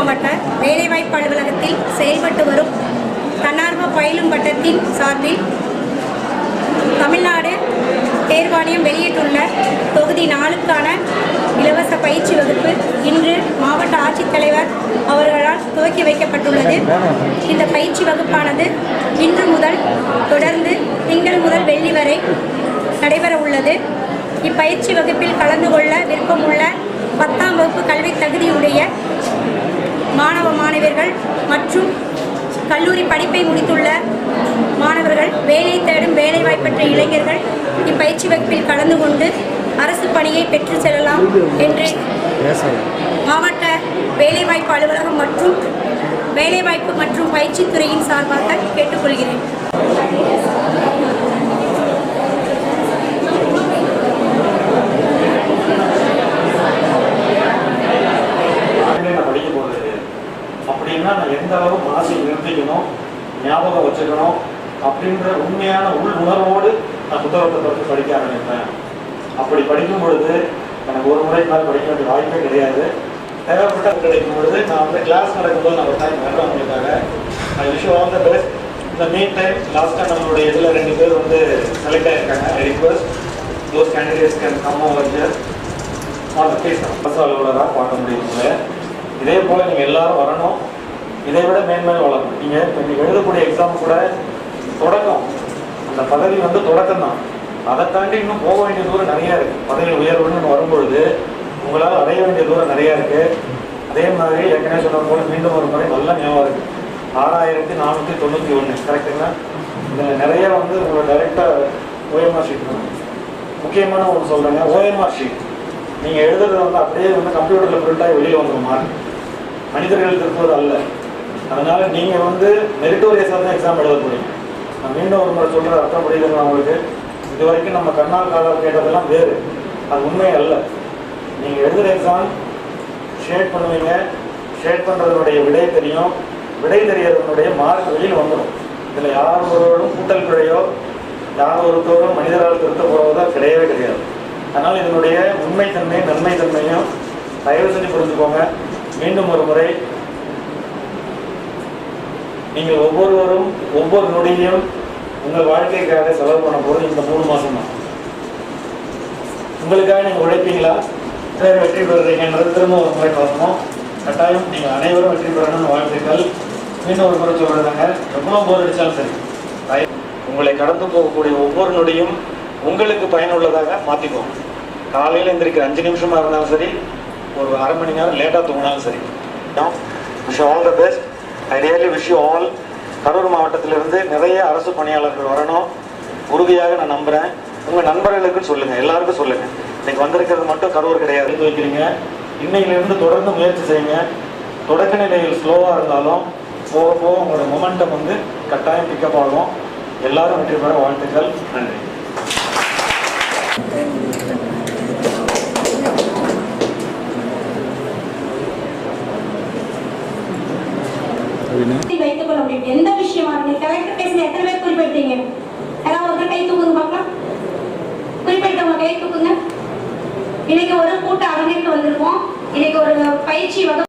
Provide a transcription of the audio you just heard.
மாவட்ட வேலைவாய்ப்பு அலுவலகத்தில் செயல்பட்டு வரும் தன்னார்வ பயிலும் வட்டத்தின் சார்பில் தமிழ்நாடு தேர்வாணையம் வெளியிட்டுள்ள தொகுதி 4க்கான இலவச பயிற்சி வகுப்பு இன்று மாவட்ட ஆட்சித்தலைவர் அவர்களால் துவக்கி வைக்கப்பட்டுள்ளது. இந்த பயிற்சி வகுப்பானது இன்று முதல் தொடர்ந்து திங்கள் முதல் வெள்ளி வரை நடைபெற உள்ளது. இப்பயிற்சி வகுப்பில் கலந்து கொள்ள விருப்பமுள்ள 10ஆம் வகுப்பு கல்வி தகுதியுடைய மாணவ மாணவியர்கள் மற்றும் கல்லூரி படிப்பை முடித்துள்ள மாணவர்கள், வேலை தேடும் வேலைவாய்ப்பற்ற இளைஞர்கள் இப்பயிற்சி வகுப்பில் கலந்து கொண்டு அரசு பணியை பெற்று செல்லலாம் என்று மாவட்ட வேலைவாய்ப்பு அலுவலகம் மற்றும் வேலைவாய்ப்பு மற்றும் பயிற்சித்துறையின் சார்பாக கேட்டுக்கொள்கிறேன். அப்படின்னா நான் எந்த அளவு மனசை நிறுத்திக்கணும், ஞாபகம் வச்சுக்கணும் அப்படின்ற உண்மையான உள் உணர்வோடு நான் புத்தகத்தை பற்றி படிக்க ஆரம்பிப்பேன். அப்படி படிக்கும் பொழுது எனக்கு ஒரு முறை மேல் படிக்க வேண்டிய வாய்ப்பே கிடையாது. தேவைப்பட்ட கிடைக்கும் பொழுது நான் வந்து கிளாஸ் நடக்கும்போது நான் ஒரு டைம் வர்றவங்களுக்காக I wish all the best. இந்த மீன் டைம் லாஸ்ட்டாக நம்மளுடைய இதில் 2 பேர் வந்து செலக்ட் ஆகியிருக்காங்க. I request those candidates can come over here on the face அரசு அலுவலராக பார்க்க முடியுது. இதே போல் நீங்கள் எல்லாரும் வரணும். இதை விட மேன்மேலும் வளரணும். நீங்கள் எழுதக்கூடிய எக்ஸாம் கூட தொடக்கம், அந்த பதவி வந்து தொடக்கம் தான். அதை தாண்டி இன்னும் போக வேண்டிய தூரம் நிறையா இருக்குது. பதவி உயர்வுன்னு வரும்பொழுது உங்களால் அடைய வேண்டிய தூரம் நிறையா இருக்குது. அதே மாதிரி ஏற்கனவே சொன்ன போல மீண்டும் ஒரு முறை நல்ல ஞாபகம் இருக்குது. 6491 கரெக்டுங்களா? இதில் நிறைய வந்து உங்களோட டைரெக்டாக ஓஎம்ஆர் ஷீட் தான். முக்கியமான ஒன்று சொல்கிறேங்க, ஓஎம்ஆர் ஷீட் நீங்கள் எழுதுறது வந்து அப்படியே வந்து கம்ப்யூட்டரில் பிரிண்டாகி வெளியில் வந்துடும். மார்க் மனிதர்கள் திருத்துவது அல்ல. அதனால் நீங்கள் வந்து மெரிட்டோரியஸாக தான் எக்ஸாம் எழுத போறீங்க. நான் மீண்டும் ஒரு முறை சொல்கிற அர்த்தம் புரியுதுங்க உங்களுக்கு. இது வரைக்கும் நம்ம கண்ணால் காலால் கேட்டதெல்லாம் வேறு, அது உண்மை அல்ல. நீங்கள் எழுதுகிற எக்ஸாம் ஷேட் பண்ணுவீங்க, ஷேட் பண்ணுறதுனுடைய விடை தெரியும், விடை தெரியறதுனுடைய மார்க் வெளியில் வந்துடும். இதில் யார் ஒருவரும் கூட்டல் பிழையோ யார் ஒருத்தரும் மனிதரால் திருத்த போவதோ கிடையவே கிடையாது. அதனால் இதனுடைய உண்மைத்தன்மை நன்மைத்தன்மையும் தயவு செஞ்சு புரிஞ்சுக்கோங்க. மீண்டும் ஒரு முறை நீங்கள் ஒவ்வொருவரும் ஒவ்வொரு நொடியும் உங்கள் வாழ்க்கைக்காக செலவு பண்ண போகிறது இந்த 3 மாதம் தான். உங்களுக்காக நீங்கள் உழைப்பீங்களா, வேறு வெற்றி பெறுறீங்கன்றது திரும்ப ஒரு முறை பார்க்கணும். கட்டாயம் நீங்கள் அனைவரும் வெற்றி பெறணும்னு வாழ்த்துக்கள். மீண்டும் ஒரு முறை சொல்கிறதாங்க, எவ்வளோ போர் அடித்தாலும் சரி, உங்களை கடந்து போகக்கூடிய ஒவ்வொரு நொடியும் உங்களுக்கு பயனுள்ளதாக மாற்றிக்குவோம். காலையில் எந்திரிக்கிற 5 நிமிஷமாக இருந்தாலும் சரி, ஒரு அரை மணி நேரம் லேட்டாக தூங்கினாலும் சரி. Wish all the best. I really wish you all. Karur மாவட்டத்திலிருந்து நிறைய அரசு பணியாளர்கள் வரணும் உறுதியாக நான் நம்புகிறேன். உங்கள் நண்பர்களுக்கும் சொல்லுங்கள், எல்லாருக்கும் சொல்லுங்கள். இன்னைக்கு வந்திருக்கிறது மட்டும் கரூர் கிடையாது. எடுத்து வைக்கிறீங்க, இன்னையிலிருந்து தொடர்ந்து முயற்சி செய்யுங்க. தொடக்க நிலையில் ஸ்லோவாக இருந்தாலும் போக போக உங்களோட மொமெண்டம் வந்து கட்டாயம் பிக்கப் ஆகும். எல்லாரும் வெற்றி பெற வாழ்த்துக்கள். நன்றி. வைத்துக் கொள்ள முடியும். எந்த விஷயமா நீங்க கலெக்டர் பேசுங்க, எத்தனை பேர் குறிப்பிட்டீங்க? யாராவது ஒரு கை தூக்குங்க பார்க்கலாம். குறிப்பிட்டவங்க கை தூக்குங்க. இன்னைக்கு ஒரு கூட்ட அரங்கிற்கு வந்திருக்கோம். இன்னைக்கு ஒரு பயிற்சி